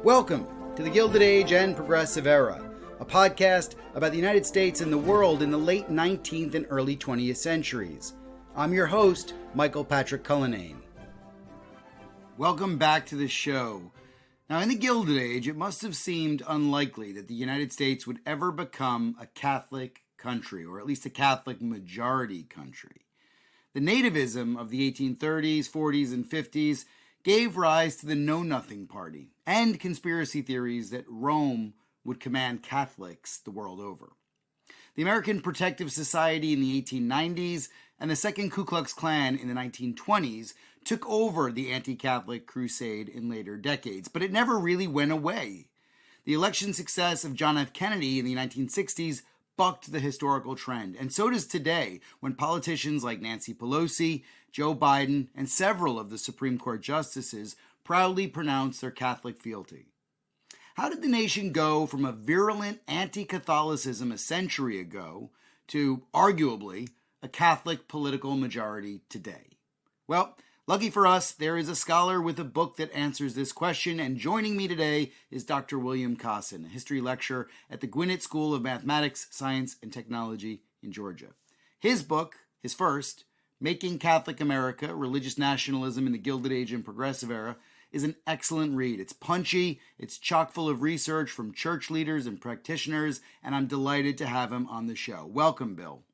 Welcome to the Gilded Age and Progressive Era, a podcast about the United States and the world in the late 19th and early 20th centuries. I'm your host, Michael Patrick Cullinane. Welcome back to the show. Now, in the Gilded Age, it must have seemed unlikely that the United States would ever become a Catholic country, or at least a Catholic majority country. The nativism of the 1830s, 40s, and 50s gave rise to the Know-Nothing Party and conspiracy theories that Rome would command Catholics the world over. The American Protective Society in the 1890s and the Second Ku Klux Klan in the 1920s took over the anti-Catholic crusade in later decades, but it never really went away. The election success of John F. Kennedy in the 1960s bucked the historical trend, and so does today, when politicians like Nancy Pelosi, Joe Biden, and several of the Supreme Court justices proudly pronounce their Catholic fealty. How did the nation go from a virulent anti-Catholicism a century ago to, arguably, a Catholic political majority today? Well, lucky for us, there is a scholar with a book that answers this question, and joining me today is Dr. William Cossen, a history lecturer at the Gwinnett School of Mathematics, Science, and Technology in Georgia. His book, his first, Making Catholic America, Religious Nationalism in the Gilded Age and Progressive Era, is an excellent read. It's punchy, it's chock full of research from church leaders and practitioners, and I'm delighted to have him on the show. Welcome, Bill.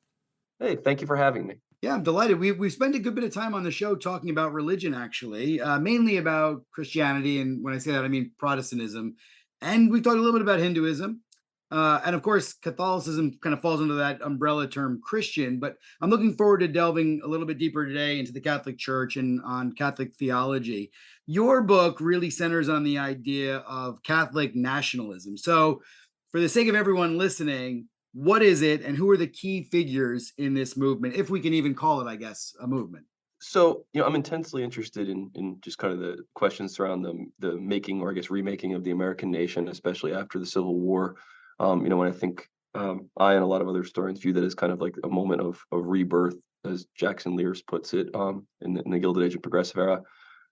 Hey, thank you for having me. Yeah, I'm delighted. We've spent a good bit of time on the show talking about religion, actually, mainly about Christianity, and when I say that, I mean Protestantism. And we talked a little bit about Hinduism. And of course, Catholicism kind of falls under that umbrella term Christian, but I'm looking forward to delving a little bit deeper today into the Catholic Church and on Catholic theology. Your book really centers on the idea of Catholic nationalism. So for the sake of everyone listening, what is it and who are the key figures in this movement, if we can even call it, I guess, a movement? So, I'm intensely interested in just kind of the questions around the making, or I guess remaking, of the American nation, especially after the Civil War. When I think I and a lot of other historians view that as kind of like a moment of rebirth, as Jackson Lears puts it, in the Gilded Age and Progressive Era.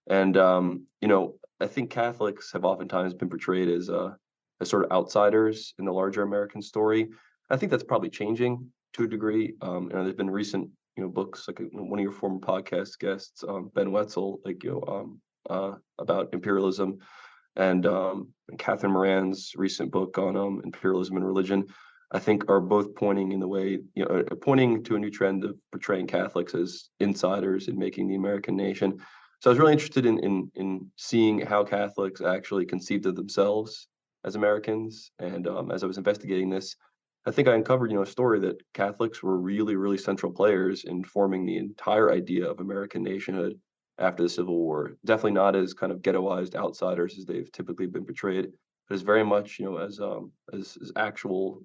And I think Catholics have oftentimes been portrayed as sort of outsiders in the larger American story. I think that's probably changing to a degree. There's been recent books, like one of your former podcast guests, Ben Wetzel, about imperialism, and Catherine Moran's recent book on imperialism and religion, I think, are both pointing in the way, pointing to a new trend of portraying Catholics as insiders in making the American nation. So I was really interested in seeing how Catholics actually conceived of themselves as Americans. And as I was investigating this, I think I uncovered, a story that Catholics were really, really central players in forming the entire idea of American nationhood after the Civil War. Definitely not as kind of ghettoized outsiders as they've typically been portrayed, but as very much, as actual,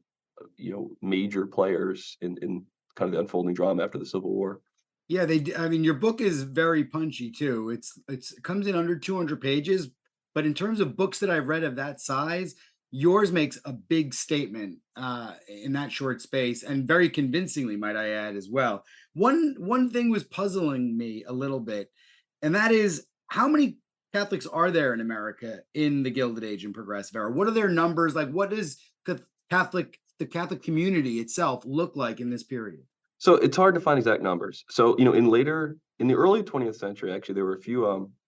major players in kind of the unfolding drama after the Civil War. Yeah, I mean, your book is very punchy too. It comes in under 200 pages, but in terms of books that I've read of that size, yours makes a big statement in that short space, and very convincingly, might I add, as well. One thing was puzzling me a little bit, and that is, how many Catholics are there in America in the Gilded Age and Progressive Era? What are their numbers? Like, what does the Catholic community itself look like in this period? So it's hard to find exact numbers. So, in the early 20th century, actually, there were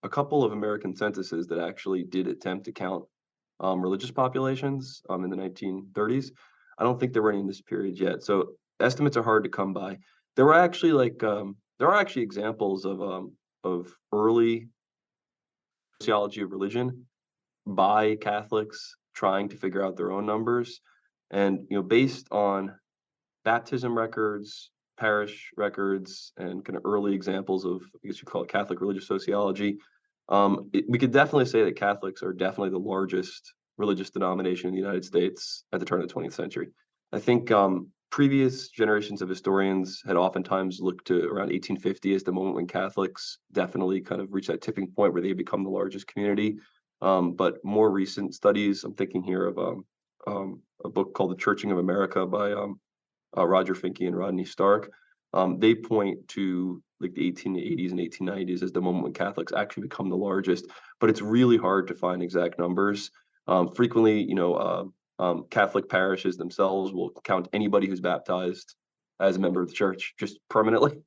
a couple of American censuses that actually did attempt to count religious populations in the 1930s. I don't think there were any in this period yet. So estimates are hard to come by. There were actually there are actually examples of early sociology of religion by Catholics trying to figure out their own numbers, and based on baptism records, parish records, and kind of early examples of, I guess you call it, Catholic religious sociology. We could definitely say that Catholics are definitely the largest religious denomination in the United States at the turn of the 20th century. I think previous generations of historians had oftentimes looked to around 1850 as the moment when Catholics definitely kind of reached that tipping point where they become the largest community. But more recent studies, I'm thinking here of a book called The Churching of America by Roger Finke and Rodney Stark, They point to like the 1880s and 1890s as the moment when Catholics actually become the largest, but it's really hard to find exact numbers. Frequently, Catholic parishes themselves will count anybody who's baptized as a member of the church just permanently.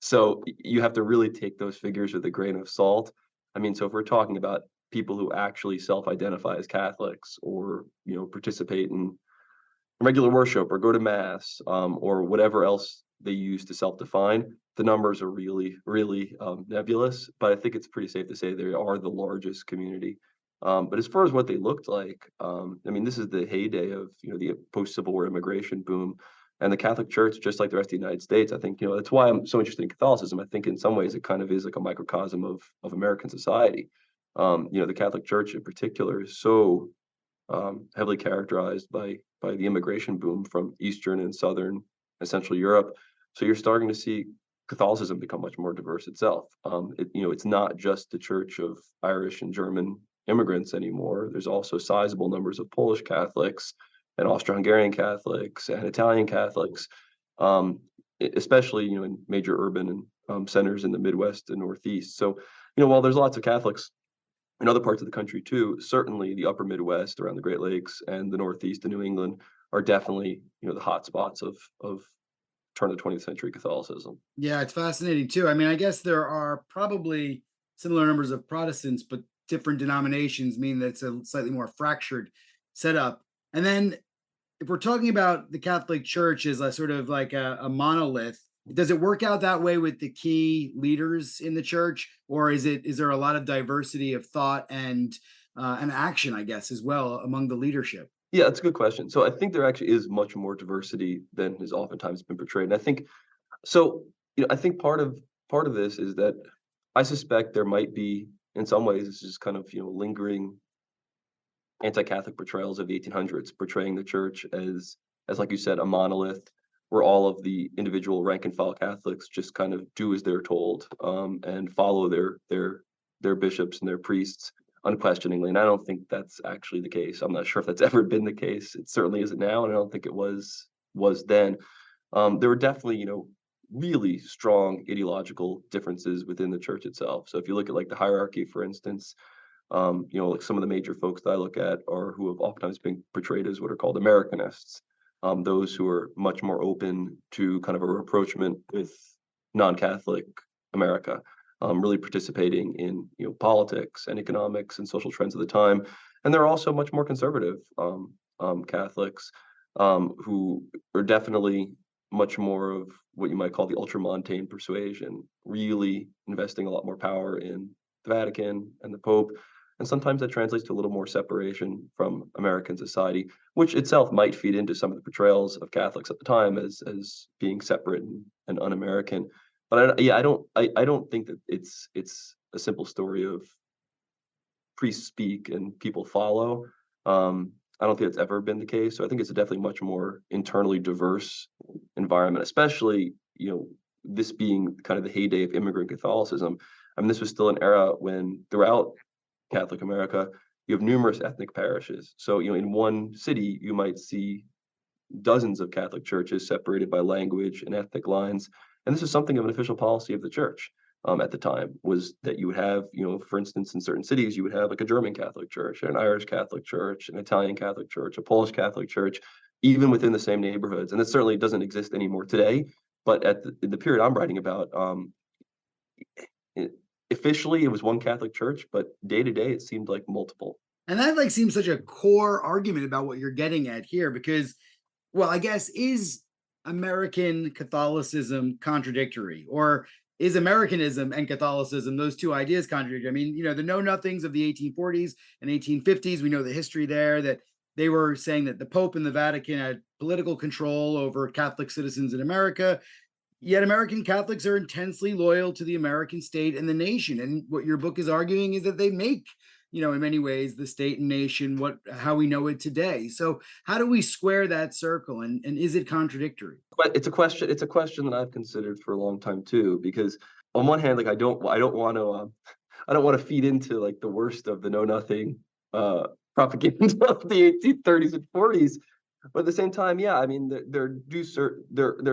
So you have to really take those figures with a grain of salt. I mean, so if we're talking about people who actually self-identify as Catholics or, participate in regular worship or go to mass, or whatever else they use to self-define, the numbers are really, really nebulous. But I think it's pretty safe to say they are the largest community. But as far as what they looked like, I mean, this is the heyday of the post-Civil War immigration boom, and the Catholic Church, just like the rest of the United States. I think that's why I'm so interested in Catholicism. I think in some ways it kind of is like a microcosm of American society. The Catholic Church in particular is so heavily characterized by the immigration boom from Eastern and Southern and Central Europe. So you're starting to see Catholicism become much more diverse itself. It's not just the Church of Irish and German immigrants anymore. There's also sizable numbers of Polish Catholics and Austro-Hungarian Catholics and Italian Catholics, especially in major urban and centers in the Midwest and Northeast. So while there's lots of Catholics in other parts of the country too, certainly the upper Midwest around the Great Lakes and the Northeast and New England are definitely, the hot spots of turn of the 20th century Catholicism. Yeah, it's fascinating too. I mean, I guess there are probably similar numbers of Protestants, but different denominations mean that it's a slightly more fractured setup. And then if we're talking about the Catholic Church as a sort of like a monolith, does it work out that way with the key leaders in the church, or is there a lot of diversity of thought and action, I guess, as well among the leadership? Yeah, that's a good question. So I think there actually is much more diversity than has oftentimes been portrayed. And I think so, I think part of this is that I suspect there might be, in some ways, this is kind of, lingering anti-Catholic portrayals of the 1800s, portraying the church as like you said, a monolith where all of the individual rank and file Catholics just kind of do as they're told, and follow their bishops and their priests unquestioningly. And I don't think that's actually the case. I'm not sure if that's ever been the case. It certainly isn't now, and I don't think it was then. There were definitely, really strong ideological differences within the church itself. So if you look at like the hierarchy, for instance, like some of the major folks that I look at are who have oftentimes been portrayed as what are called Americanists, those who are much more open to kind of a rapprochement with non-Catholic America, really participating in politics and economics and social trends of the time. And there are also much more conservative Catholics, who are definitely much more of what you might call the ultramontane persuasion, really investing a lot more power in the Vatican and the Pope. And sometimes that translates to a little more separation from American society, which itself might feed into some of the portrayals of Catholics at the time as being separate and un-American. But I don't think that it's a simple story of priests speak and people follow. I don't think it's ever been the case. So I think it's a definitely much more internally diverse environment, especially, this being kind of the heyday of immigrant Catholicism. I mean, this was still an era when throughout Catholic America, you have numerous ethnic parishes. So, in one city, you might see dozens of Catholic churches separated by language and ethnic lines. And this is something of an official policy of the church, at the time, was that you would have, for instance, in certain cities, you would have like a German Catholic church, an Irish Catholic church, an Italian Catholic church, a Polish Catholic church, even within the same neighborhoods. And it certainly doesn't exist anymore today. But in the period I'm writing about, officially it was one Catholic church, but day to day it seemed like multiple. And that like seems such a core argument about what you're getting at here, because, well, I guess, is American Catholicism contradictory, or is Americanism and Catholicism, those two ideas, contradictory? I mean, the know nothings of the 1840s and 1850s, we know the history there, that they were saying that the Pope and the Vatican had political control over Catholic citizens in America. Yet American Catholics are intensely loyal to the American state and the nation. And what your book is arguing is that they make, in many ways, the state and nation how we know it today. So how do we square that circle? And is it contradictory? But it's a question that I've considered for a long time too, because on one hand, like I don't want to feed into like the worst of the know nothing propaganda of the 1830s and 40s. But at the same time, yeah, I mean, there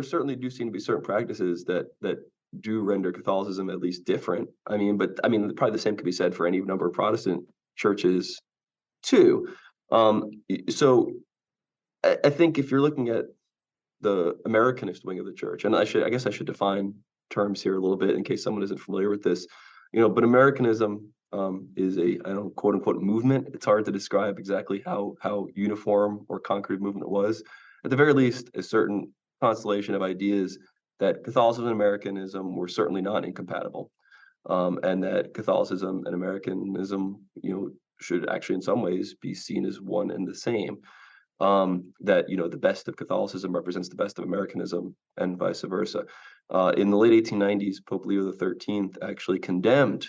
certainly do seem to be certain practices that do render Catholicism at least different. I mean, but I mean, probably the same could be said for any number of Protestant churches too. So I think if you're looking at the Americanist wing of the church, and I guess I should define terms here a little bit in case someone isn't familiar with this, but Americanism is I don't quote unquote movement. It's hard to describe exactly how uniform or concrete movement it was. At the very least, a certain constellation of ideas that Catholicism and Americanism were certainly not incompatible, and that Catholicism and Americanism, should actually in some ways be seen as one and the same. That the best of Catholicism represents the best of Americanism, and vice versa. In the late 1890s, Pope Leo XIII actually condemned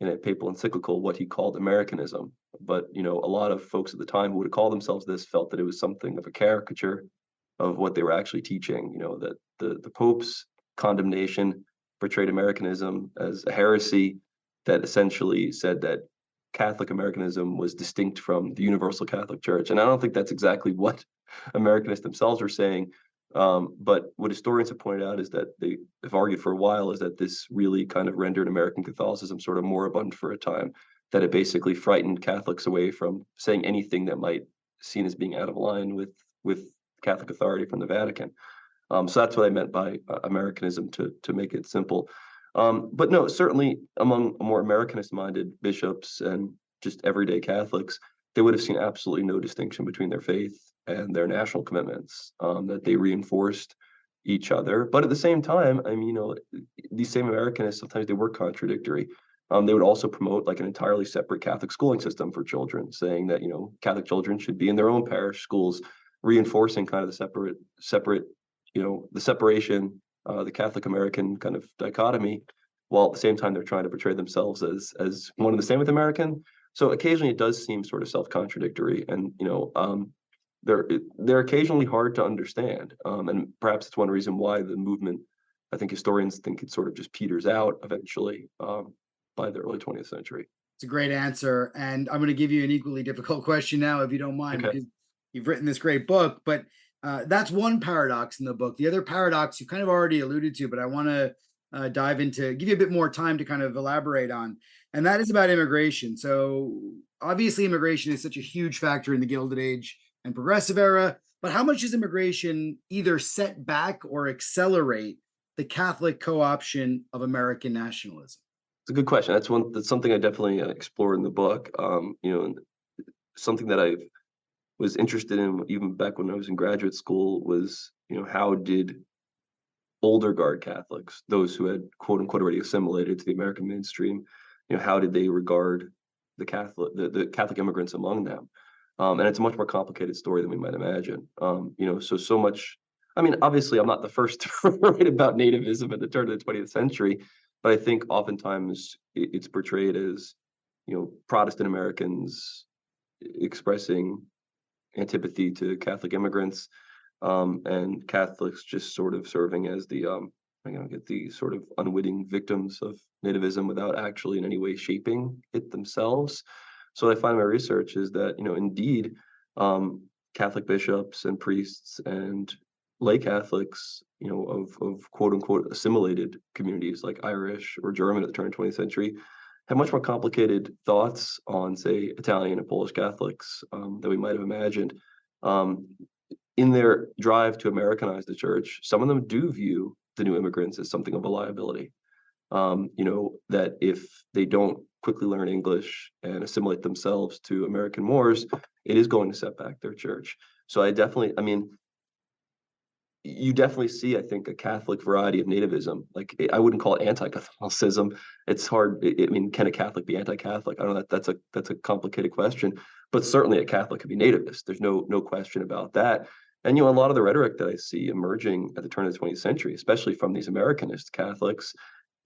in a papal encyclical what he called Americanism. But a lot of folks at the time who would call themselves this felt that it was something of a caricature of what they were actually teaching. That the Pope's condemnation portrayed Americanism as a heresy that essentially said that Catholic Americanism was distinct from the Universal Catholic Church. And I don't think that's exactly what Americanists themselves are saying. But what historians have pointed out is that they have argued for a while is that this really kind of rendered American Catholicism sort of moribund for a time, that it basically frightened Catholics away from saying anything that might seen as being out of line with Catholic authority from the Vatican. So that's what I meant by Americanism, to make it simple. But no, certainly among more Americanist-minded bishops and just everyday Catholics, they would have seen absolutely no distinction between their faith and their national commitments, that they reinforced each other. But at the same time, I mean, these same Americanists, sometimes they were contradictory. They would also promote like an entirely separate Catholic schooling system for children, saying that, Catholic children should be in their own parish schools, reinforcing kind of the separate, the separation, the Catholic American kind of dichotomy, while at the same time they're trying to portray themselves as one and the same with American. So occasionally it does seem sort of self-contradictory, and they're occasionally hard to understand. And perhaps it's one reason why the movement, I think historians think it sort of just peters out eventually by the early 20th century. It's a great answer. And I'm going to give you an equally difficult question now, if you don't mind, Okay. because you've written this great book. But that's one paradox in the book. The other paradox you kind of already alluded to, but I want to dive into, give you a bit more time to kind of elaborate on. And that is about immigration. So obviously, immigration is such a huge factor in the Gilded Age and Progressive Era. But how much does immigration either set back or accelerate the Catholic co-option of American nationalism? It's a good question. That's something I definitely explore in the book. And something that I was interested in even back when I was in graduate school was, how did older guard Catholics, those who had quote unquote already assimilated to the American mainstream, how did they regard the Catholic immigrants among them? And it's a much more complicated story than we might imagine. So much. I mean, obviously, I'm not the first to write about nativism at the turn of the 20th century, but I think oftentimes it's portrayed as, Protestant Americans expressing antipathy to Catholic immigrants, and Catholics just sort of serving as the sort of unwitting victims of nativism without actually in any way shaping it themselves. So what I find in my research is that, indeed, Catholic bishops and priests and lay Catholics, of quote unquote assimilated communities like Irish or German at the turn of the 20th century have much more complicated thoughts on, say, Italian and Polish Catholics than we might have imagined. In their drive to Americanize the church, some of them do view the new immigrants as something of a liability. That if they don't quickly learn English and assimilate themselves to American mores, it is going to set back their church. So I mean, you definitely see, I think, a Catholic variety of nativism. Like, I wouldn't call it anti-Catholicism. It's hard. I mean, can a Catholic be anti-Catholic? I don't know. That's a complicated question. But certainly, a Catholic could be nativist. There's no question about that. And a lot of the rhetoric that I see emerging at the turn of the 20th century, especially from these Americanist Catholics,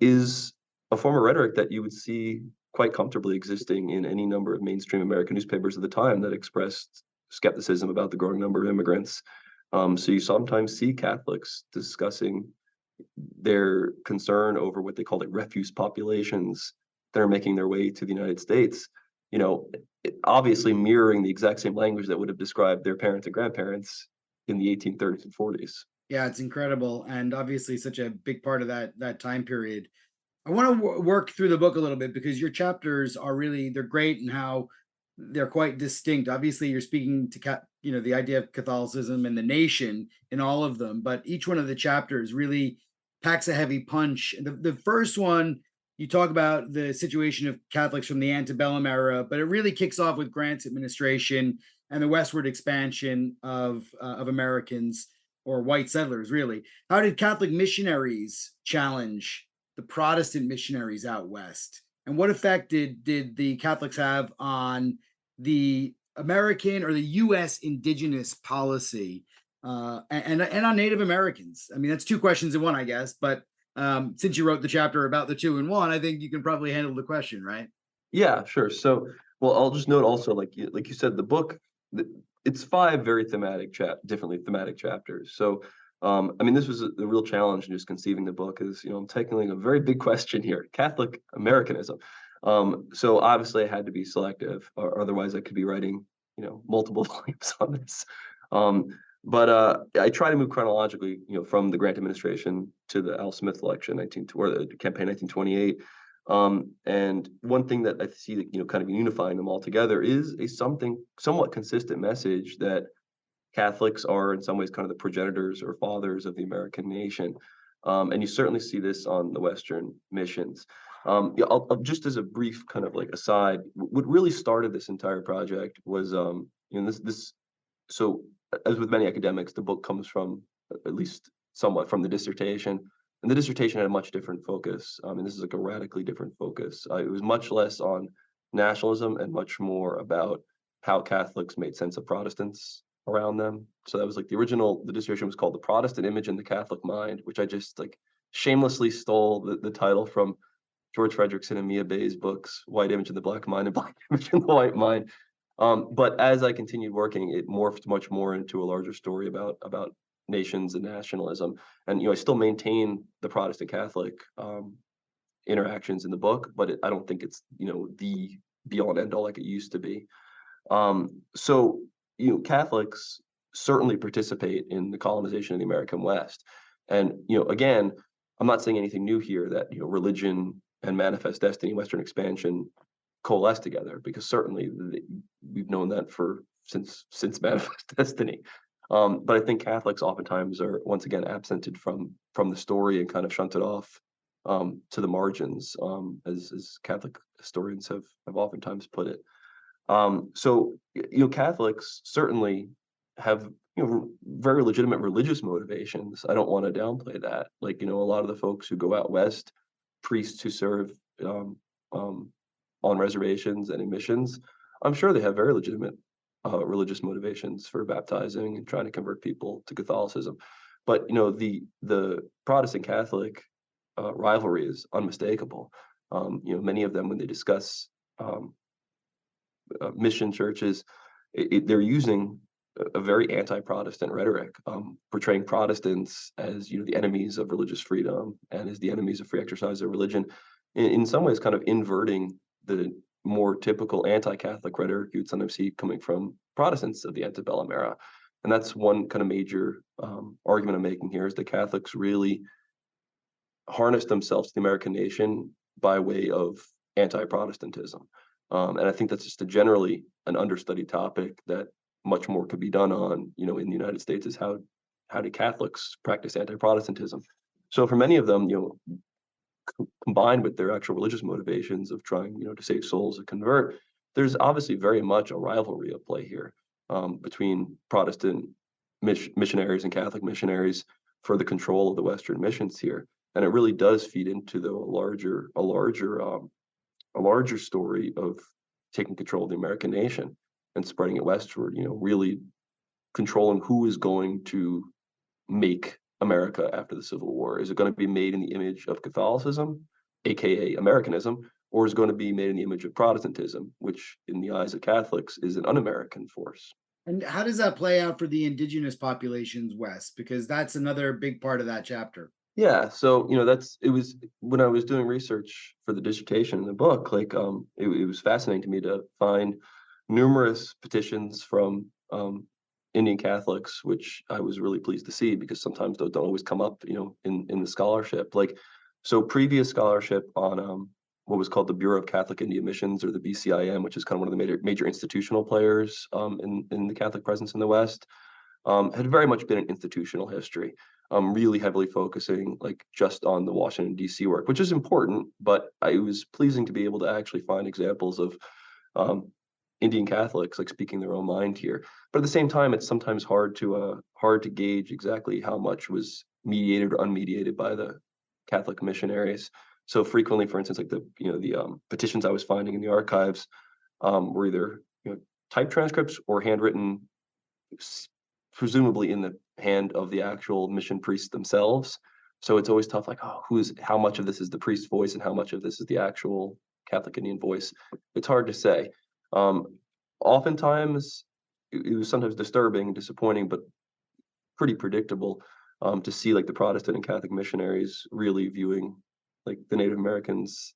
is a form of rhetoric that you would see quite comfortably existing in any number of mainstream American newspapers at the time that expressed skepticism about the growing number of immigrants. So you sometimes see Catholics discussing their concern over what they call like refuse populations that are making their way to the United States, obviously mirroring the exact same language that would have described their parents and grandparents in the 1830s and 40s. Yeah, it's incredible, and obviously such a big part of that time period. I want to work through the book a little bit because your chapters are really they're great and how they're quite distinct. Obviously, you're speaking to the idea of Catholicism and the nation in all of them, but each one of the chapters really packs a heavy punch. The first one you talk about the situation of Catholics from the antebellum era, but it really kicks off with Grant's administration and the westward expansion of Americans or white settlers. Really, how did Catholic missionaries challenge the Protestant missionaries out west? And what effect did the Catholics have on the American or the U.S. indigenous policy and on Native Americans? I mean, that's two questions in one, I guess. But since you wrote the chapter about the two in one, I think you can probably handle the question, right? Yeah, sure. So, well, I'll just note also, like you said, the book, it's five very differently thematic chapters. So, I mean, this was the real challenge in just conceiving the book is, I'm tackling a very big question here, Catholic Americanism. So obviously I had to be selective, or otherwise I could be writing, multiple volumes on this. But I try to move chronologically, from the Grant administration to the Al Smith election, or the campaign 1928. And one thing that I see that, kind of unifying them all together is a somewhat consistent message that Catholics are in some ways kind of the progenitors or fathers of the American nation. And you certainly see this on the Western missions. Yeah, I'll just as a brief kind of like aside, what really started this entire project was, so as with many academics, the book comes from at least somewhat from the dissertation. And the dissertation had a much different focus. And this is like a radically different focus. It was much less on nationalism and much more about how Catholics made sense of Protestants around them. So that was like the dissertation was called The Protestant Image in the Catholic Mind, which I just like shamelessly stole the title from George Frederickson and Mia Bay's books, White Image in the Black Mind and Black Image in the White Mind. But as I continued working, it morphed much more into a larger story about nations and nationalism. And I still maintain the Protestant Catholic interactions in the book, but I don't think it's the be all and end all like it used to be. So Catholics certainly participate in the colonization of the American West, and again, I'm not saying anything new here that religion and manifest destiny, Western expansion coalesce together, because certainly we've known that since manifest destiny. But I think Catholics oftentimes are once again absented from the story and kind of shunted off to the margins, as Catholic historians have oftentimes put it. So Catholics certainly have very legitimate religious motivations. I don't want to downplay that. Like a lot of the folks who go out west, priests who serve on reservations and in missions, I'm sure they have very legitimate religious motivations for baptizing and trying to convert people to Catholicism. But the Protestant Catholic rivalry is unmistakable. Many of them, when they discuss mission churches, they're using a very anti-Protestant rhetoric, portraying Protestants as the enemies of religious freedom and as the enemies of free exercise of religion. In some ways, kind of inverting the more typical anti-Catholic rhetoric you'd sometimes see coming from Protestants of the Antebellum era. And that's one kind of major argument I'm making here is that Catholics really harnessed themselves to the American nation by way of anti-Protestantism. And I think that's just generally an understudied topic that much more could be done on, in the United States is how do Catholics practice anti-Protestantism? So for many of them, combined with their actual religious motivations of trying, to save souls and convert, there's obviously very much a rivalry at play here between Protestant missionaries and Catholic missionaries for the control of the Western missions here. And it really does feed into a larger story of taking control of the American nation and spreading it westward, really controlling who is going to make America after the Civil War. Is it going to be made in the image of Catholicism, aka Americanism, or is it going to be made in the image of Protestantism, which in the eyes of Catholics is an un-American force? And how does that play out for the indigenous populations west? Because that's another big part of that chapter. Yeah, so it was when I was doing research for the dissertation in the book, like it was fascinating to me to find numerous petitions from Indian Catholics, which I was really pleased to see because sometimes those don't always come up, in the scholarship. Like, so previous scholarship on what was called the Bureau of Catholic Indian Missions, or the BCIM, which is kind of one of the major institutional players in the Catholic presence in the West, had very much been an institutional history, really heavily focusing like just on the Washington D.C. work, which is important. But it was pleasing to be able to actually find examples of um, Indian Catholics like speaking their own mind here. But at the same time, it's sometimes hard to gauge exactly how much was mediated or unmediated by the Catholic missionaries. So frequently, for instance, like the petitions I was finding in the archives were either typed transcripts or handwritten, presumably in the hand of the actual mission priests themselves. So it's always tough, like, oh, how much of this is the priest's voice and how much of this is the actual Catholic Indian voice. It's hard to say. Um, Oftentimes, it was sometimes disturbing and disappointing, but pretty predictable to see like the Protestant and Catholic missionaries really viewing like the Native Americans,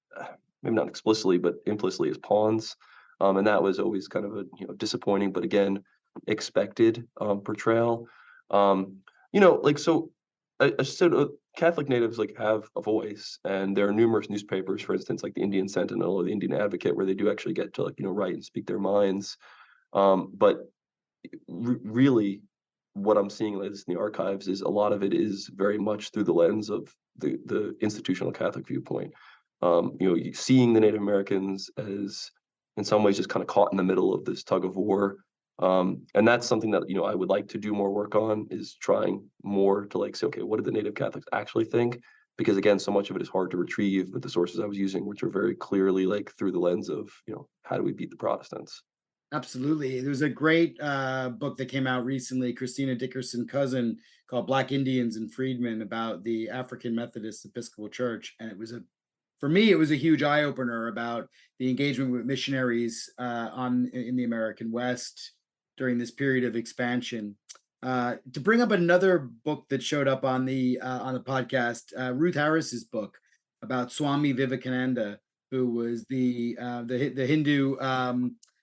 maybe not explicitly, but implicitly as pawns. And that was always kind of a disappointing, but again, expected portrayal. Like so, I said Catholic natives like have a voice, and there are numerous newspapers, for instance, like the Indian Sentinel or the Indian Advocate, where they do actually get to like write and speak their minds. But really, what I'm seeing in the archives is a lot of it is very much through the lens of the institutional Catholic viewpoint. Seeing the Native Americans as, in some ways, just kind of caught in the middle of this tug of war. And that's something that I would like to do more work on, is trying more to like say, okay, what did the Native Catholics actually think? Because again, so much of it is hard to retrieve with the sources I was using, which are very clearly like through the lens of how do we beat the Protestants? Absolutely. There's a great book that came out recently, Christina Dickerson Cossen, called Black Indians and Freedmen, about the African Methodist Episcopal Church. And for me, it was a huge eye opener about the engagement with missionaries in the American West during this period of expansion. To bring up another book that showed up on the podcast, Ruth Harris's book about Swami Vivekananda, who was the Hindu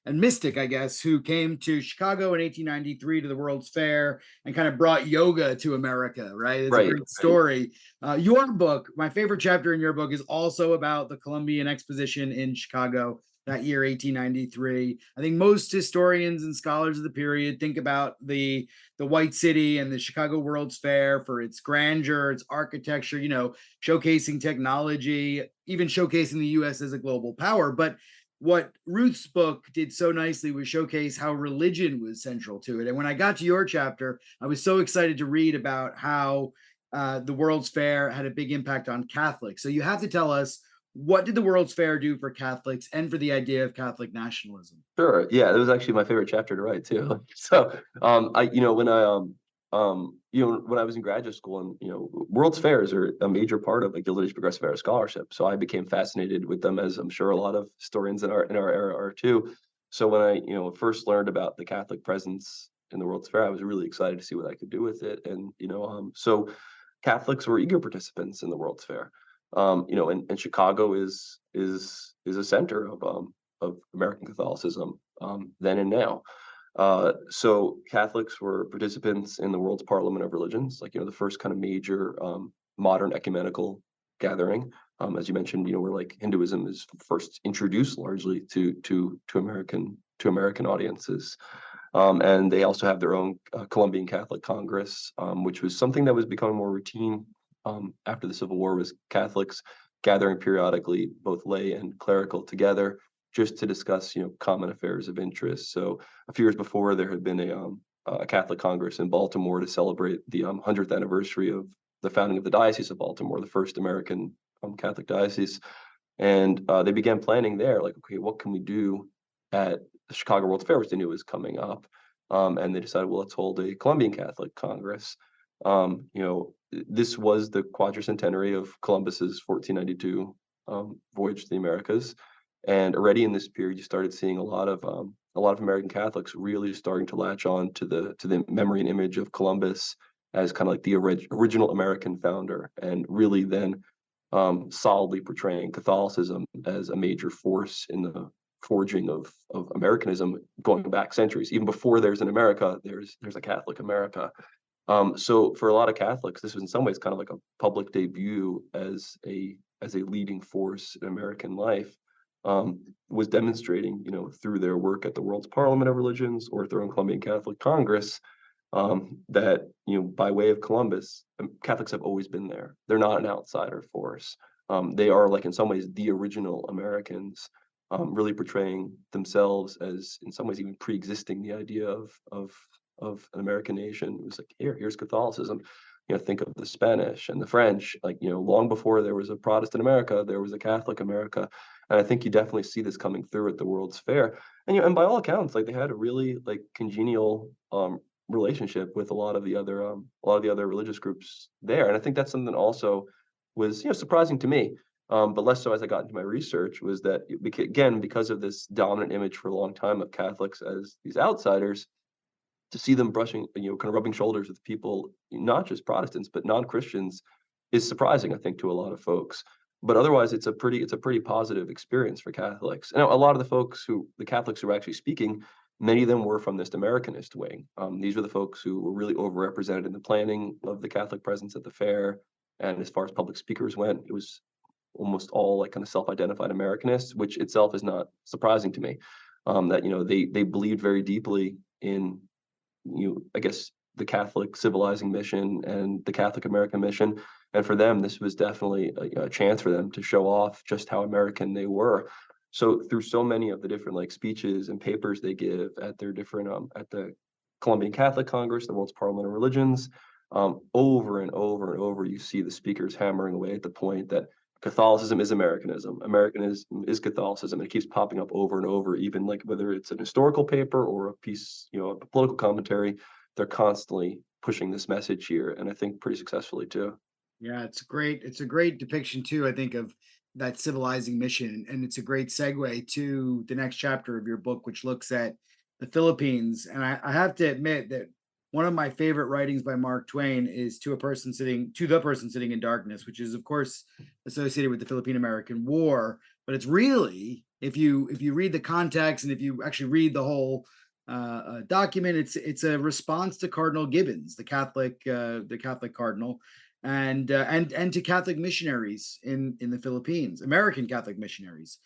and mystic, I guess, who came to Chicago in 1893 to the World's Fair and kind of brought yoga to America, right? It's a great story. Your book, my favorite chapter in your book, is also about the Columbian Exposition in Chicago that year, 1893. I think most historians and scholars of the period think about the White City and the Chicago World's Fair for its grandeur, its architecture, showcasing technology, even showcasing the U.S. as a global power. But what Ruth's book did so nicely was showcase how religion was central to it. And when I got to your chapter, I was so excited to read about how the World's Fair had a big impact on Catholics. So you have to tell us, what did the World's Fair do for Catholics and for the idea of Catholic nationalism? Sure. Yeah, that was actually my favorite chapter to write too. So, when I was in graduate school, and World's Fairs are a major part of the Gilded Progressive Era scholarship. So I became fascinated with them, as I'm sure a lot of historians in our era are too. So when I first learned about the Catholic presence in the World's Fair, I was really excited to see what I could do with it. And so Catholics were eager participants in the World's Fair. And Chicago is a center of American Catholicism then and now. So Catholics were participants in the World's Parliament of Religions, like the first kind of major modern ecumenical gathering. As you mentioned, where like Hinduism is first introduced largely to American audiences. And they also have their own Columbian Catholic Congress, which was something that was becoming more routine after the Civil War, was Catholics gathering periodically, both lay and clerical together, just to discuss, common affairs of interest. So a few years before, there had been a Catholic Congress in Baltimore to celebrate the 100th anniversary of the founding of the Diocese of Baltimore, the first American Catholic diocese. And they began planning there, like, okay, what can we do at the Chicago World's Fair, which they knew was coming up? And they decided, well, let's hold a Columbian Catholic Congress. This was the quadricentenary of Columbus's 1492 voyage to the Americas. And already in this period, you started seeing a lot of American Catholics really starting to latch on to the memory and image of Columbus as kind of like the original American founder, and really then solidly portraying Catholicism as a major force in the forging of Americanism going back centuries. Even before there's an America, there's a Catholic America. So for a lot of Catholics, this was in some ways kind of like a public debut as a leading force in American life. Was demonstrating, through their work at the World's Parliament of Religions or at their own Colombian Catholic Congress, that, by way of Columbus, Catholics have always been there. They're not an outsider force. They are, like, in some ways, the original Americans, really portraying themselves as, in some ways, even pre-existing the idea of an American nation. It was like, here's Catholicism. Think of the Spanish and the French. Like, long before there was a Protestant America, there was a Catholic America. And I think you definitely see this coming through at the World's Fair. And and by all accounts, like, they had a really, like, congenial relationship with a lot of the other religious groups there. And I think that's something that also was, surprising to me. But less so as I got into my research, was that again, because of this dominant image for a long time of Catholics as these outsiders, to see them brushing, kind of rubbing shoulders with people, not just Protestants, but non-Christians, is surprising, I think, to a lot of folks. But otherwise, it's a pretty positive experience for Catholics. And a lot of the Catholics who were actually speaking, many of them were from this Americanist wing. These were the folks who were really overrepresented in the planning of the Catholic presence at the fair. And as far as public speakers went, it was almost all, like, kind of self-identified Americanists, which itself is not surprising to me. That they believed very deeply in, I guess, the Catholic civilizing mission and the Catholic American mission. And for them, this was definitely a chance for them to show off just how American they were. So through so many of the different, like, speeches and papers they give at their different, at the Colombian Catholic Congress, the World's Parliament of Religions, over and over and over, you see the speakers hammering away at the point that Catholicism is Americanism. Americanism is Catholicism. And it keeps popping up over and over, even, like, whether it's an historical paper or a piece, a political commentary, they're constantly pushing this message here, and I think pretty successfully too. Yeah, it's a great depiction too, I think, of that civilizing mission. And it's a great segue to the next chapter of your book, which looks at the Philippines. And I have to admit that one of my favorite writings by Mark Twain is to the person sitting in darkness, which is, of course, associated with the Philippine American War. But it's really, if you read the context and if you actually read the whole document, it's a response to Cardinal Gibbons, the Catholic cardinal, and to Catholic missionaries in the Philippines, American Catholic missionaries.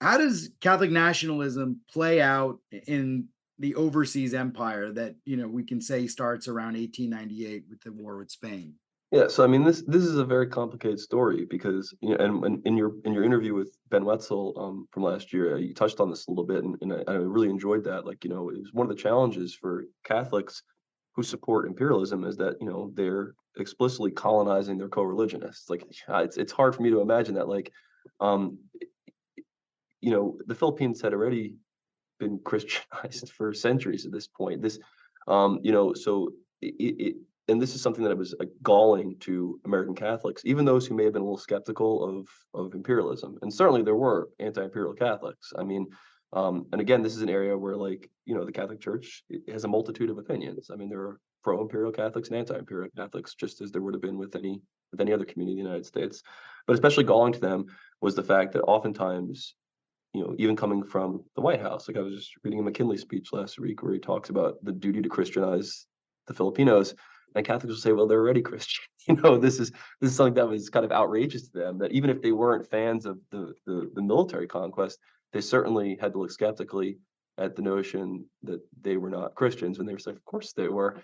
How does Catholic nationalism play out in the overseas empire that, we can say starts around 1898 with the war with Spain? Yeah, so I mean, this is a very complicated story because, and in your interview with Ben Wetzel, from last year, you touched on this a little bit, and I really enjoyed that. Like, it was one of the challenges for Catholics who support imperialism, is that, they're explicitly colonizing their co-religionists. Like, it's hard for me to imagine that, like, um, the Philippines had already been Christianized for centuries at this point. So and this is something that was, like, galling to American Catholics, even those who may have been a little skeptical of imperialism. And certainly there were anti-imperial Catholics. I mean, and again, this is an area where, like, the Catholic Church has a multitude of opinions. I mean, there are pro-imperial Catholics and anti-imperial Catholics, just as there would have been with any other community in the United States. But especially galling to them was the fact that oftentimes, even coming from the White House, like, I was just reading a McKinley speech last week where he talks about the duty to Christianize the Filipinos, and Catholics will say, well, they're already Christian. This is something that was kind of outrageous to them, that even if they weren't fans of the military conquest, they certainly had to look skeptically at the notion that they were not Christians, when they were saying, of course they were.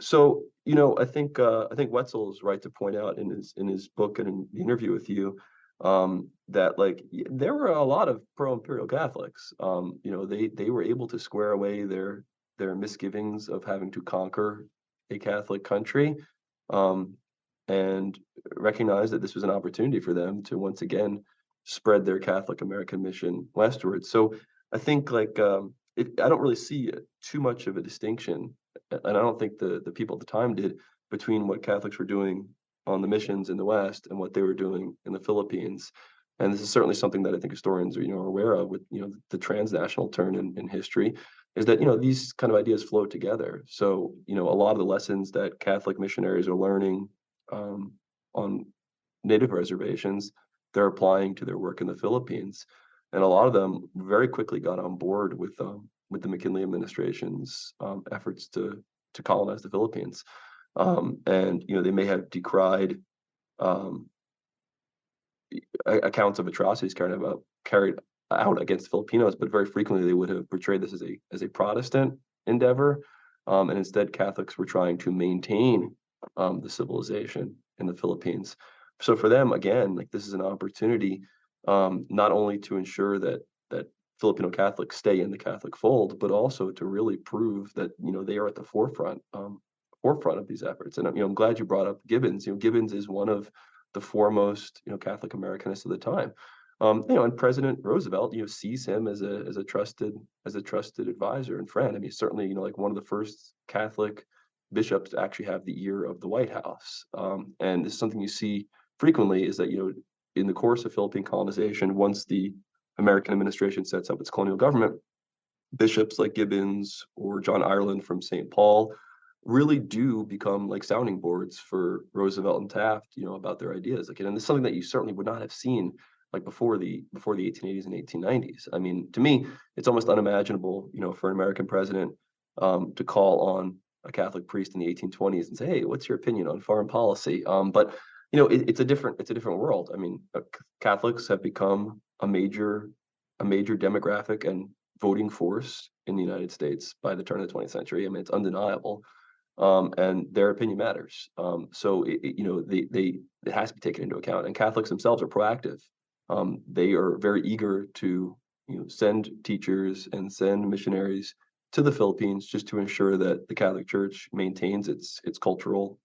So, I think Wetzel is right to point out in his book and in the interview with you, that, like, there were a lot of pro-imperial Catholics. They were able to square away their misgivings of having to conquer a Catholic country, and recognize that this was an opportunity for them to once again spread their Catholic American mission westward. So I think, like, I don't really see too much of a distinction, and I don't think the people at the time did, between what Catholics were doing on the missions in the West and what they were doing in the Philippines. And this is certainly something that I think historians are aware of, with, the transnational turn in history, is that, these kind of ideas flow together. So, a lot of the lessons that Catholic missionaries are learning, on native reservations, they're applying to their work in the Philippines. and a lot of them very quickly got on board with the McKinley administration's efforts to colonize the Philippines. And they may have decried um, accounts of atrocities carried out against Filipinos, but very frequently they would have portrayed this as a Protestant endeavor, and instead Catholics were trying to maintain the civilization in the Philippines. So for them, again, like this is an opportunity not only to ensure that Filipino Catholics stay in the Catholic fold, but also to really prove that they are at the forefront of these efforts. And I'm glad you brought up Gibbons. Gibbons is one of the foremost Catholic Americanists of the time. And President Roosevelt sees him as a trusted advisor and friend. I mean, certainly like one of the first Catholic bishops to actually have the ear of the White House. And this is something you see frequently, is that in the course of Philippine colonization, once the American administration sets up its colonial government, bishops like Gibbons or John Ireland from St. Paul really do become like sounding boards for Roosevelt and Taft, about their ideas. Like, and it's something that you certainly would not have seen like before the 1880s and 1890s. I mean, to me, it's almost unimaginable, for an American president to call on a Catholic priest in the 1820s and say, "Hey, what's your opinion on foreign policy?" But it's a different world. I mean, Catholics have become a major demographic and voting force in the United States by the turn of the 20th century. I mean, it's undeniable, and their opinion matters. So it has to be taken into account. And Catholics themselves are proactive. They are very eager to send teachers and send missionaries to the Philippines just to ensure that the Catholic Church maintains its cultural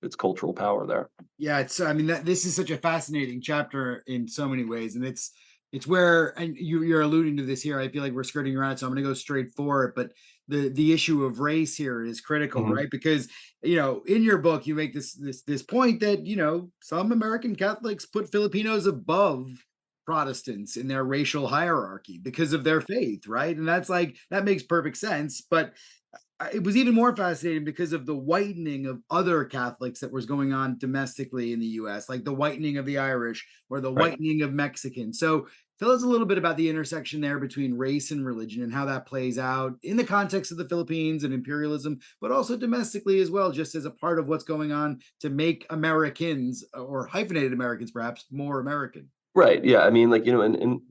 power there. Yeah, I mean this is such a fascinating chapter in so many ways, and it's where, and you're alluding to this here. I feel like we're skirting around it, so I'm going to go straight for it. But the issue of race here is critical, Mhm. right? Because in your book you make this point that some American Catholics put Filipinos above Protestants in their racial hierarchy because of their faith, right? And that makes perfect sense. But it was even more fascinating because of the whitening of other Catholics that was going on domestically in the US, like the whitening of the Irish or the Right. whitening of Mexicans. So tell us a little bit about the intersection there between race and religion and how that plays out in the context of the Philippines and imperialism, but also domestically as well, just as a part of what's going on to make Americans, or hyphenated Americans perhaps, more American. Right. Yeah. I mean, like, and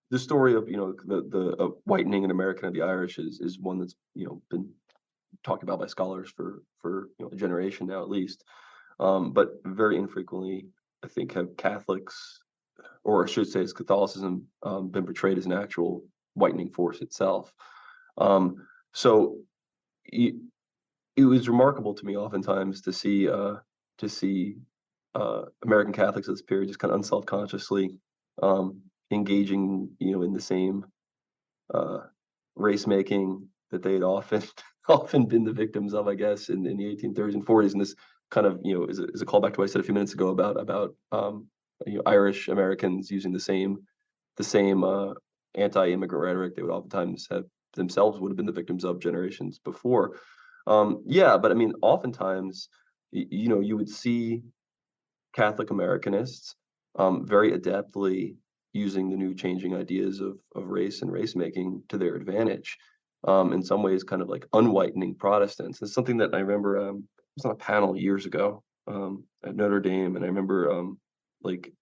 the story of the whitening in American of the Irish is one that's been talked about by scholars for a generation now at least. But very infrequently, I think, have Catholics, or I should say, has Catholicism been portrayed as an actual whitening force itself. Um, so it, it was remarkable to me oftentimes to see American Catholics of this period just kind of unselfconsciously um, engaging, in the same uh, race making that they had often often been the victims of, I guess, in the 1830s and 40s. And this kind of, is a callback to what I said a few minutes ago about Irish Americans using the same anti-immigrant rhetoric they would oftentimes have themselves would have been the victims of generations before. Yeah, but I mean, oftentimes, you would see Catholic Americanists very adeptly using the new changing ideas of race and race making to their advantage. In some ways, kind of like unwhitening Protestants. It's something that I remember. I was on a panel years ago at Notre Dame, and I remember like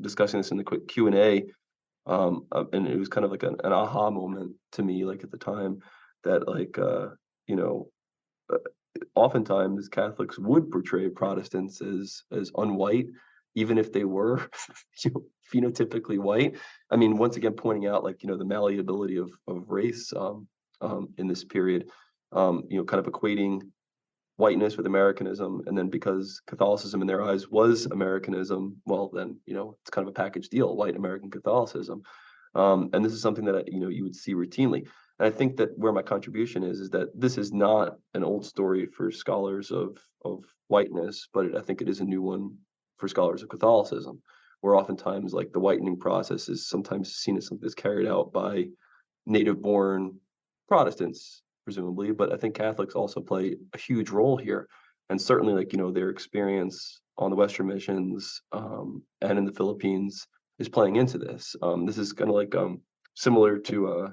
discussing this in the quick Q&A, and it was kind of like an aha moment to me, like at the time, that like you know uh, oftentimes Catholics would portray Protestants as unwhite, even if they were phenotypically white. I mean, once again, pointing out like the malleability of race in this period, kind of equating whiteness with Americanism, and then because Catholicism in their eyes was Americanism, well, then it's kind of a package deal, white American Catholicism. And this is something that you would see routinely. And I think that where my contribution is that this is not an old story for scholars of whiteness, but I think it is a new one for scholars of Catholicism, where oftentimes like the whitening process is sometimes seen as something that's carried out by native-born Protestants, presumably, but I think Catholics also play a huge role here. And certainly, like their experience on the Western missions and in the Philippines is playing into this. This is kind of like similar to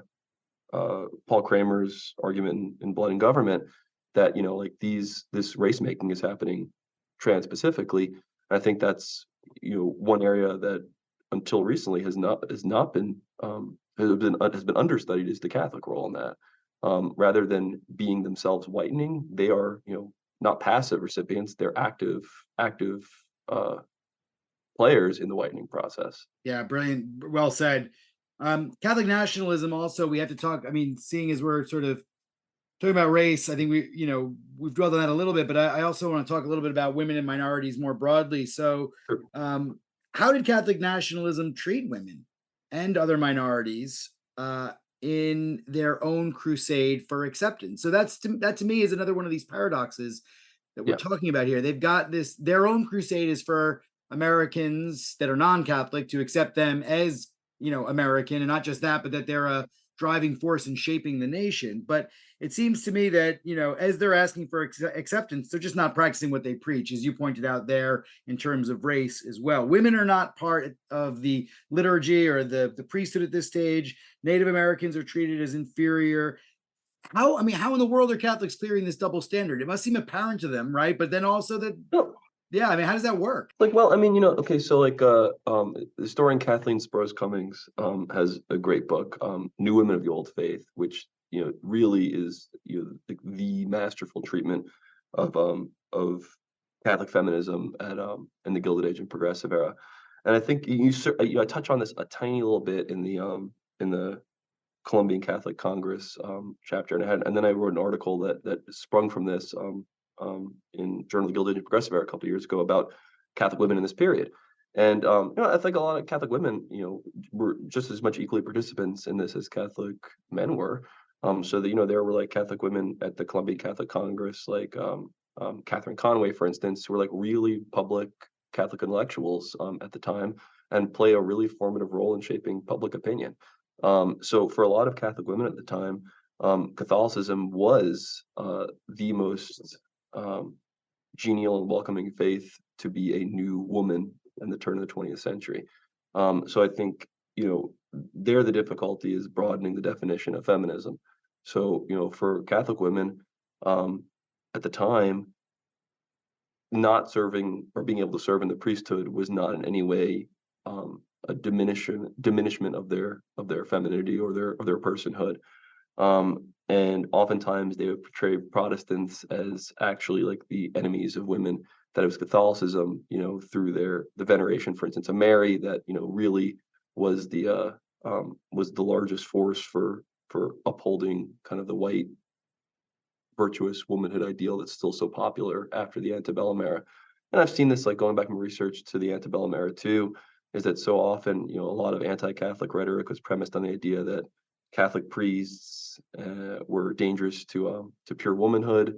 Paul Kramer's argument in Blood and Government, that like this race making is happening trans-Pacifically. I think that's one area that until recently has not been has been understudied, is the Catholic role in that. Rather than being themselves whitening, they are not passive recipients; they're active uh, players in the whitening process. Yeah, brilliant. Well said. Catholic nationalism also, we have to talk. I mean, seeing as we're sort of talking about race, I think we've dwelled on that a little bit, but I also want to talk a little bit about women and minorities more broadly. So, Sure. how did Catholic nationalism treat women and other minorities in their own crusade for acceptance? So that to me is another one of these paradoxes that we're Yeah. talking about here. They've got their own crusade is for Americans that are non-Catholic to accept them as American, and not just that, but that they're a driving force in shaping the nation. But it seems to me that as they're asking for acceptance, they're just not practicing what they preach, as you pointed out there in terms of race as well. Women are not part of the liturgy or the priesthood at this stage. Native Americans are treated as inferior. How in the world are Catholics clearing this double standard? It must seem apparent to them, right? But then also that, No, yeah, I mean, how does that work? like, well, I mean, okay, so like historian Kathleen Sparrows Cummings has a great book, New Women of the Old Faith, which really is the masterful treatment of Catholic feminism at in the Gilded Age and Progressive era. And I think I touch on this a tiny little bit in the Colombian Catholic Congress chapter, and then I wrote an article that sprung from this in Journal of the Gilded and Progressive era a couple of years ago about Catholic women in this period. And I think a lot of Catholic women, were just as much equally participants in this as Catholic men were. So that there were like Catholic women at the Colombian Catholic Congress, like Catherine Conway, for instance, who were like really public Catholic intellectuals at the time, and play a really formative role in shaping public opinion. So for a lot of Catholic women at the time, Catholicism was the most um, genial and welcoming faith to be a new woman in the turn of the 20th century. So I think there the difficulty is broadening the definition of feminism. So for Catholic women at the time, not serving or being able to serve in the priesthood was not in any way a diminishment of their femininity or their personhood. And oftentimes they would portray Protestants as actually like the enemies of women. That it was Catholicism, through the veneration, for instance, of Mary, that really was the largest force for upholding kind of the white virtuous womanhood ideal that's still so popular after the antebellum era. And I've seen this, like, going back in research to the antebellum era too, is that so often, a lot of anti-Catholic rhetoric was premised on the idea that Catholic priests were dangerous to pure womanhood.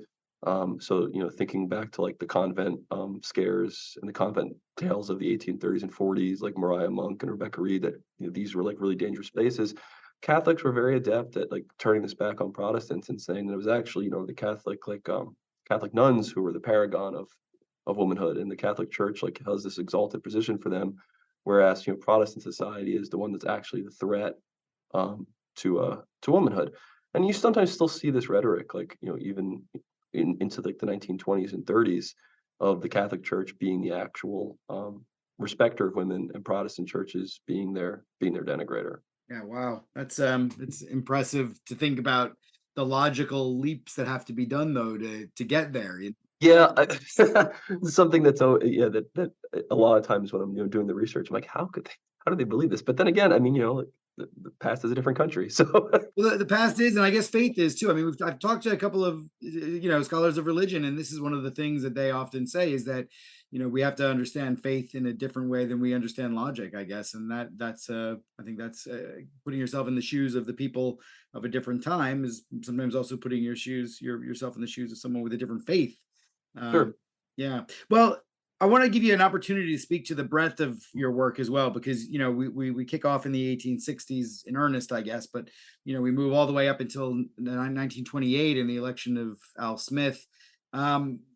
So, thinking back to like the convent scares and the convent tales of the 1830s and 40s, like Mariah Monk and Rebecca Reed, that these were like really dangerous spaces. Catholics were very adept at like turning this back on Protestants and saying that it was actually, the Catholic nuns who were the paragon of womanhood, and the Catholic Church like has this exalted position for them, whereas Protestant society is the one that's actually the threat to womanhood. And you sometimes still see this rhetoric, like even into like the 1920s and 30s, of the Catholic Church being the actual respecter of women, and Protestant churches being their denigrator. Yeah, wow. That's it's impressive to think about the logical leaps that have to be done though to get there. Yeah, something that's yeah, that a lot of times when I'm doing the research, I'm like, how do they believe this? But then again, I mean, like, the past is a different country, so Well, the past is, and I guess faith is too. I mean, I've talked to a couple of scholars of religion, and this is one of the things that they often say is that we have to understand faith in a different way than we understand logic, I guess, and that's I think that's putting yourself in the shoes of the people of a different time is sometimes also putting yourself in the shoes of someone with a different faith. Um, sure. yeah. Well, I want to give you an opportunity to speak to the breadth of your work as well, because we kick off in the 1860s in earnest, I guess, but we move all the way up until 1928 in the election of Al Smith.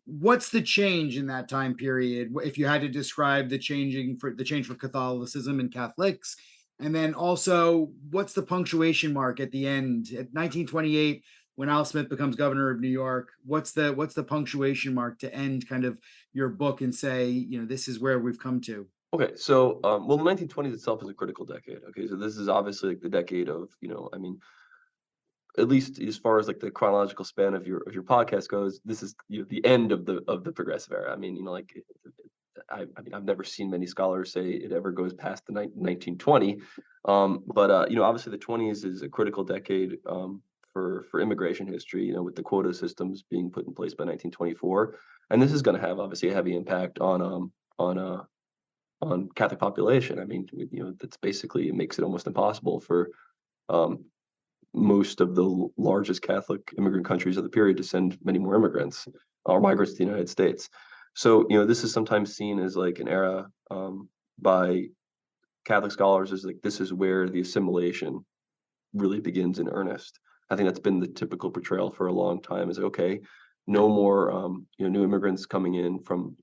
What's the change in that time period? If you had to describe the change for Catholicism and Catholics, and then also what's the punctuation mark at the end at 1928 when Al Smith becomes governor of New York? What's the punctuation mark to end kind of your book and say, this is where we've come to? Okay, so well, the 1920s itself is a critical decade. Okay, so this is obviously like the decade of, I mean, at least as far as like the chronological span of your podcast goes, this is the end of the progressive era. I mean, like I mean, I've never seen many scholars say it ever goes past the 1920. But obviously the 20s is a critical decade for immigration history. With the quota systems being put in place by 1924, and this is going to have obviously a heavy impact on Catholic population. I mean, that's basically, it makes it almost impossible for um, most of the largest Catholic immigrant countries of the period to send many more immigrants or migrants to the United States. So, this is sometimes seen as like an era by Catholic scholars as like this is where the assimilation really begins in earnest. I think that's been the typical portrayal for a long time. Is okay, no more new immigrants coming in from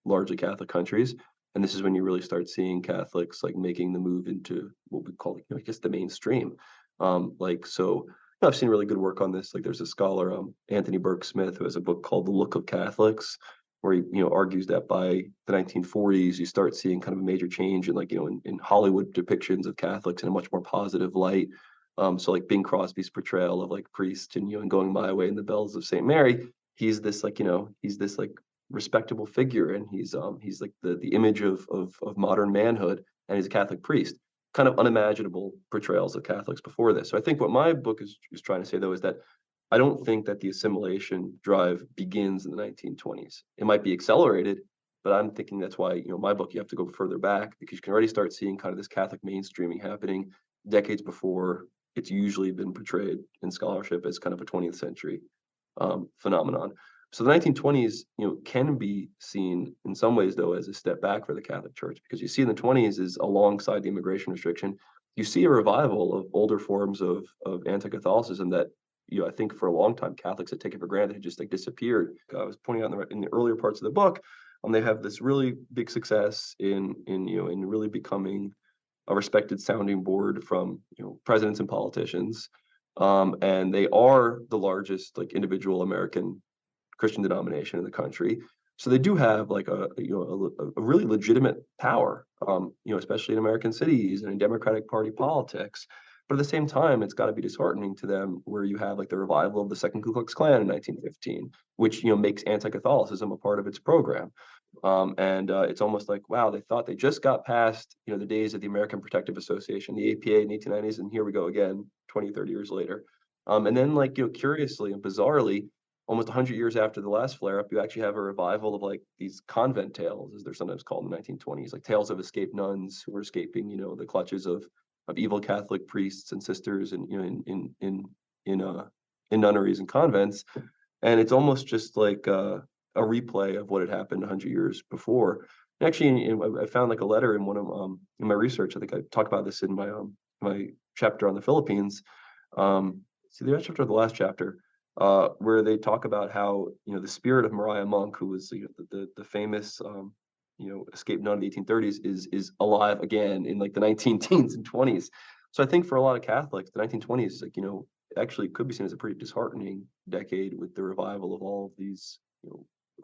largely Catholic countries, and this is when you really start seeing Catholics like making the move into what we call I guess the mainstream. Like so, I've seen really good work on this. Like there's a scholar, Anthony Burke Smith, who has a book called The Look of Catholics, where he argues that by the 1940s you start seeing kind of a major change in like in Hollywood depictions of Catholics in a much more positive light. So like Bing Crosby's portrayal of like priest and and going my way in the bells of St. Mary, he's this like he's this like respectable figure, and he's like the image of modern manhood, and he's a Catholic priest. Kind of unimaginable portrayals of Catholics before this. So I think what my book is trying to say though is that I don't think that the assimilation drive begins in the 1920s. It might be accelerated, but I'm thinking that's why my book you have to go further back, because you can already start seeing kind of this Catholic mainstreaming happening decades before it's usually been portrayed in scholarship as kind of a 20th century phenomenon. So the 1920s, can be seen in some ways though as a step back for the Catholic Church, because you see in the 20s is alongside the immigration restriction, you see a revival of older forms of anti-Catholicism that I think for a long time Catholics had taken for granted had just like disappeared. I was pointing out in the earlier parts of the book, they have this really big success in really becoming a respected sounding board from presidents and politicians, and they are the largest like individual American Christian denomination in the country. So they do have like a really legitimate power, especially in American cities and in Democratic Party politics. But at the same time, it's got to be disheartening to them where you have like the revival of the Second Ku Klux Klan in 1915, which makes anti-Catholicism a part of its program. And it's almost like, wow, they thought they just got past the days of the American Protective Association, the APA in the 1890s, and here we go again 20, 30 years later. And then like curiously and bizarrely, almost 100 years after the last flare-up, you actually have a revival of like these convent tales, as they're sometimes called in the 1920s, like tales of escaped nuns who were escaping, the clutches of evil Catholic priests and sisters, and in nunneries and convents. And it's almost just like a replay of what had happened 100 years before. And actually, I found like a letter in one of in my research. I think I talk about this in my chapter on the Philippines. See the chapter, the last chapter, where they talk about how the spirit of Maria Monk, who was the famous escaped nun of the 1830s, is alive again in like the 19 teens and 20s. So I think for a lot of Catholics, the 1920s is like actually could be seen as a pretty disheartening decade with the revival of all of these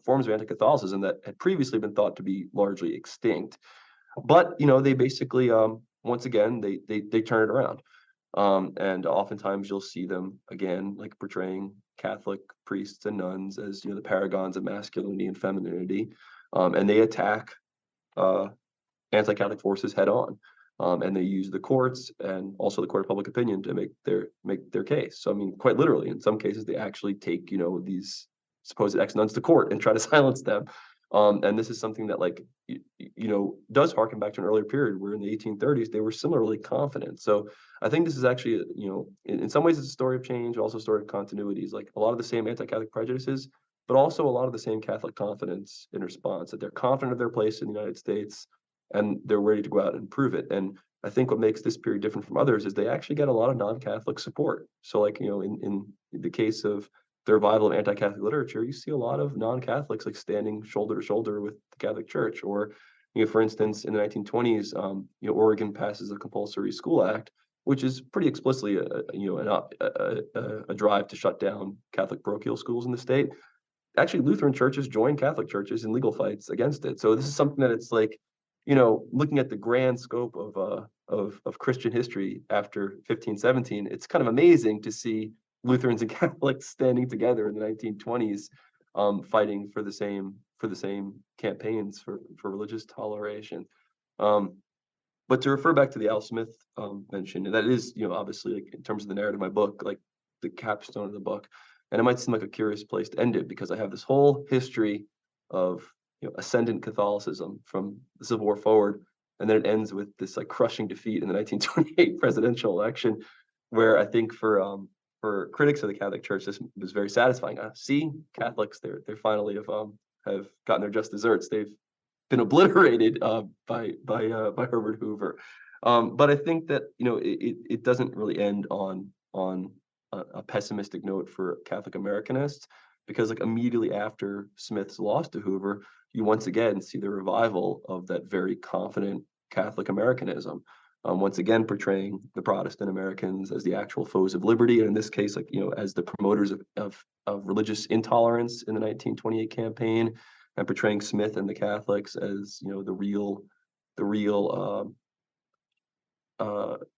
forms of anti-Catholicism that had previously been thought to be largely extinct. But they basically once again they turn it around. And oftentimes you'll see them again, like portraying Catholic priests and nuns as the paragons of masculinity and femininity, and they attack anti-Catholic forces head on, and they use the courts and also the court of public opinion to make their case. So I mean, quite literally, in some cases, they actually take these supposed ex-nuns to court and try to silence them. And this is something that like does harken back to an earlier period where in the 1830s they were similarly confident. So I think this is actually in some ways it's a story of change, also a story of continuities. Like a lot of the same anti-Catholic prejudices, but also a lot of the same Catholic confidence in response, that they're confident of their place in the United States and they're ready to go out and prove it. And I think what makes this period different from others is they actually get a lot of non-Catholic support. So like in the case of the revival of anti-Catholic literature, you see a lot of non-Catholics like standing shoulder to shoulder with the Catholic Church. Or, for instance, in the 1920s, Oregon passes a compulsory school act, which is pretty explicitly a drive to shut down Catholic parochial schools in the state. Actually, Lutheran churches joined Catholic churches in legal fights against it. So this is something that it's like, looking at the grand scope of Christian history after 1517, it's kind of amazing to see Lutherans and Catholics standing together in the 1920s, fighting for the same campaigns for religious toleration. But to refer back to the Al Smith mention, and that is, obviously, like, in terms of the narrative of my book, like the capstone of the book. And it might seem like a curious place to end it, because I have this whole history of ascendant Catholicism from the Civil War forward, and then it ends with this like crushing defeat in the 1928 presidential election, where I think for critics of the Catholic Church, this was very satisfying. See, Catholics, they're finally have gotten their just desserts. They've been obliterated by Herbert Hoover. But I think that it doesn't really end on a pessimistic note for Catholic Americanists, because like immediately after Smith's loss to Hoover, you once again see the revival of that very confident Catholic Americanism, once again portraying the Protestant Americans as the actual foes of liberty, and in this case, like as the promoters of religious intolerance in the 1928 campaign, and portraying Smith and the Catholics as the real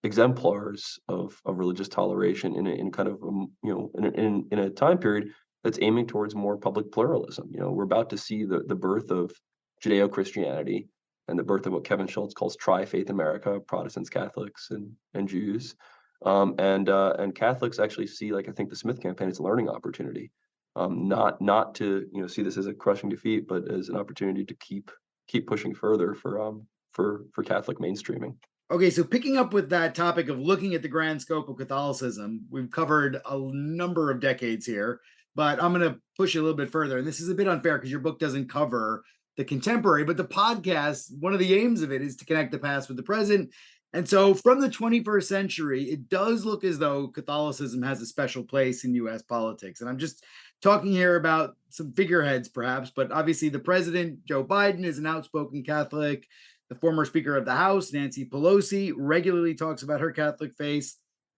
exemplars of religious toleration in kind of in a time period that's aiming towards more public pluralism. We're about to see the birth of Judeo-Christianity and the birth of what Kevin Schultz calls tri-faith America: Protestants, Catholics, and Jews. And Catholics actually see, like, I think the Smith campaign is a learning opportunity, not to see this as a crushing defeat, but as an opportunity to keep pushing further for Catholic mainstreaming. Okay, so picking up with that topic of looking at the grand scope of Catholicism, we've covered a number of decades here, but I'm going to push you a little bit further. And this is a bit unfair because your book doesn't cover the contemporary, but the podcast, one of the aims of it is to connect the past with the present. And so from the 21st century, it does look as though Catholicism has a special place in US politics. And I'm just talking here about some figureheads, perhaps, but obviously the president, Joe Biden, is an outspoken Catholic. The former Speaker of the House, Nancy Pelosi, regularly talks about her Catholic faith.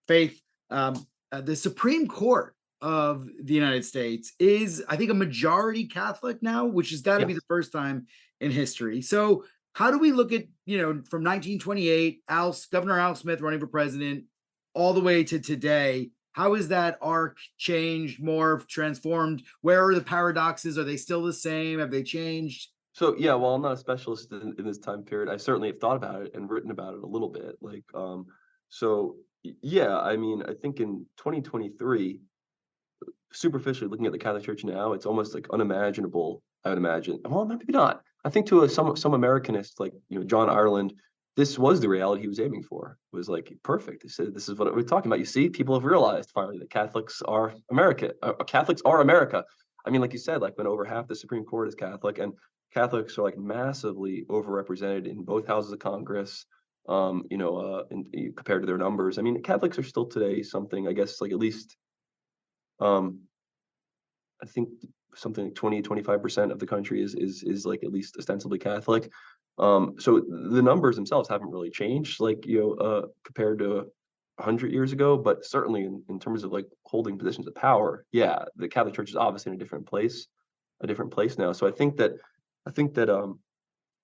The Supreme Court of the United States is, I think, a majority Catholic now, which has got to be the first time in history. So how do we look at, from 1928, Governor Al Smith running for president, all the way to today? How is that arc changed, morphed, transformed? Where are the paradoxes? Are they still the same? Have they changed? So yeah, while I'm not a specialist in this time period, I certainly have thought about it and written about it a little bit. Like, yeah, I mean, I think in 2023, superficially looking at the Catholic Church now, it's almost like unimaginable, I would imagine. Well, maybe not. I think to some Americanists like John Ireland, this was the reality he was aiming for. It was like perfect. He said, "This is what we're talking about." You see, people have realized finally that Catholics are America. Catholics are America. I mean, like you said, like when over half the Supreme Court is Catholic, and Catholics are like massively overrepresented in both houses of Congress, compared to their numbers. I mean, Catholics are still today something, I guess, like at least, I think something like 20-25% of the country is like at least ostensibly Catholic. So the numbers themselves haven't really changed, like, compared to 100 years ago, but certainly in terms of like holding positions of power, yeah, the Catholic Church is obviously in a different place now. So I think that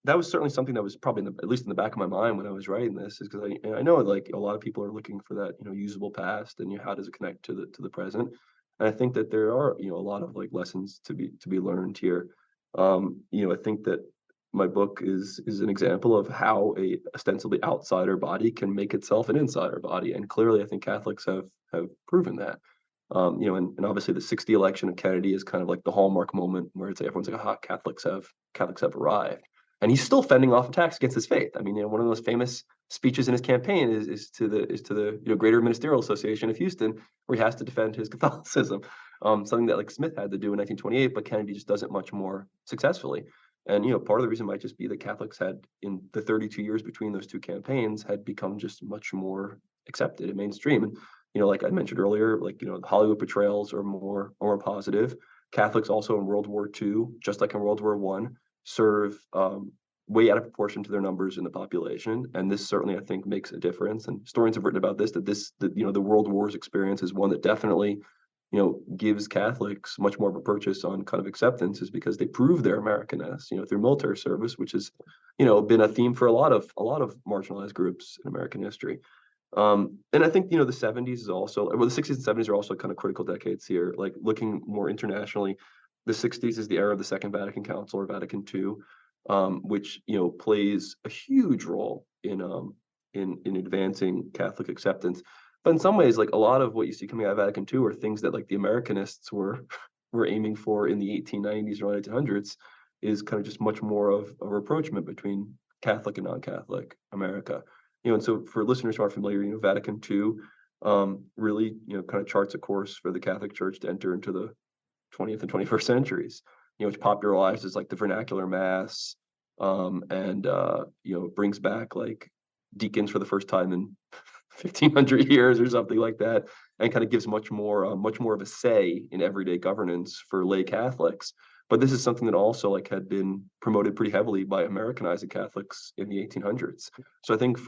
that was certainly something that was probably at least in the back of my mind when I was writing this, is because I know like a lot of people are looking for that usable past, and how does it connect to the present. And I think that there are a lot of like lessons to be learned here. I think that my book is an example of how a ostensibly outsider body can make itself an insider body, and clearly I think Catholics have proven that. And obviously the 60 election of Kennedy is kind of like the hallmark moment where it's like everyone's like, aha, Catholics have arrived. And he's still fending off attacks against his faith. I mean, one of the most famous speeches in his campaign is to the Greater Ministerial Association of Houston, where he has to defend his Catholicism, something that like Smith had to do in 1928, but Kennedy just does it much more successfully. And part of the reason might just be that Catholics had, in the 32 years between those two campaigns, had become just much more accepted and mainstream. And like I mentioned earlier, like, the Hollywood portrayals are more positive. Catholics also in World War II, just like in World War One, serve way out of proportion to their numbers in the population. And this certainly, I think, makes a difference. And historians have written about this, that the World Wars experience is one that definitely, gives Catholics much more of a purchase on kind of acceptance, is because they prove their Americanness, through military service, which has, been a theme for a lot of marginalized groups in American history. And I think, the 70s is also, well, the 60s and 70s are also kind of critical decades here. Like looking more internationally, the 60s is the era of the Second Vatican Council, or Vatican II, which, plays a huge role in advancing Catholic acceptance. But in some ways, like a lot of what you see coming out of Vatican II are things that like the Americanists were aiming for in the 1890s or 1800s, is kind of just much more of a rapprochement between Catholic and non-Catholic America. And so for listeners who aren't familiar, Vatican II really, kind of charts a course for the Catholic Church to enter into the 20th and 21st centuries, which popularizes like the vernacular mass, and brings back like deacons for the first time in 1500 years or something like that, and kind of gives much more of a say in everyday governance for lay Catholics. But this is something that also like had been promoted pretty heavily by Americanizing Catholics in the 1800s. So I think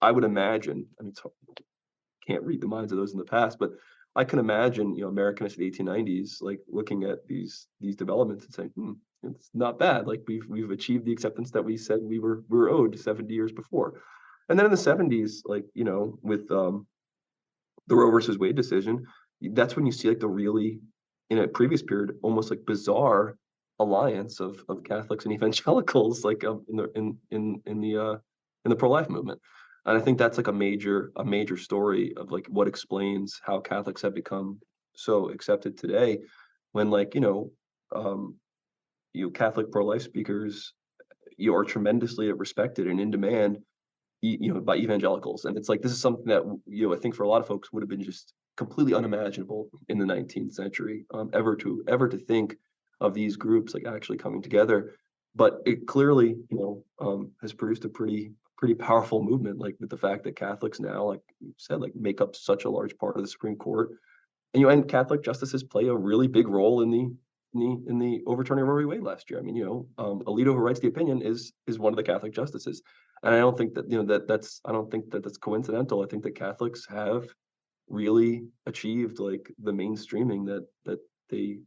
I would imagine, I mean, can't read the minds of those in the past, but I can imagine, Americanists of the 1890s, like looking at these developments and saying, it's not bad. Like we've achieved the acceptance that we said we were owed 70 years before. And then in the 70s, like, with the Roe versus Wade decision, that's when you see like the really, in a previous period, almost like bizarre alliance of Catholics and evangelicals, like in the pro-life movement. And I think that's like a major story of like what explains how Catholics have become so accepted today, when like, Catholic pro-life speakers, are tremendously respected and in demand, by evangelicals. And it's like, this is something that, I think for a lot of folks would have been just completely unimaginable in the 19th century, ever to think of these groups like actually coming together. But it clearly, has produced a pretty powerful movement, like with the fact that Catholics now, like you said, like make up such a large part of the Supreme Court. And and Catholic justices play a really big role in the overturning of Roe v. Wade last year. I mean, Alito, who writes the opinion, is one of the Catholic justices. And I don't think that, that's coincidental. I think that Catholics have really achieved like the mainstreaming that they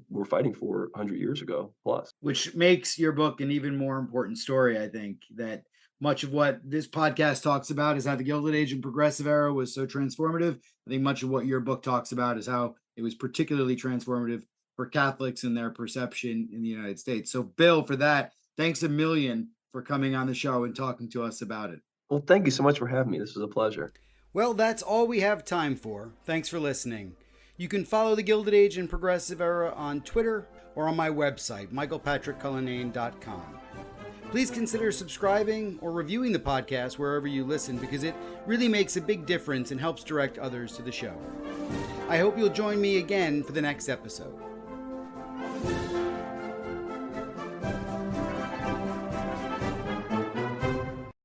were fighting for 100 years ago plus. Which makes your book an even more important story, I think, that much of what this podcast talks about is how the Gilded Age and Progressive Era was so transformative. I think much of what your book talks about is how it was particularly transformative for Catholics and their perception in the United States. So, Bill, for that, thanks a million for coming on the show and talking to us about it. Well, thank you so much for having me. This was a pleasure. Well, that's all we have time for. Thanks for listening. You can follow the Gilded Age and Progressive Era on Twitter or on my website, michaelpatrickcullinane.com. Please consider subscribing or reviewing the podcast wherever you listen, because it really makes a big difference and helps direct others to the show. I hope you'll join me again for the next episode.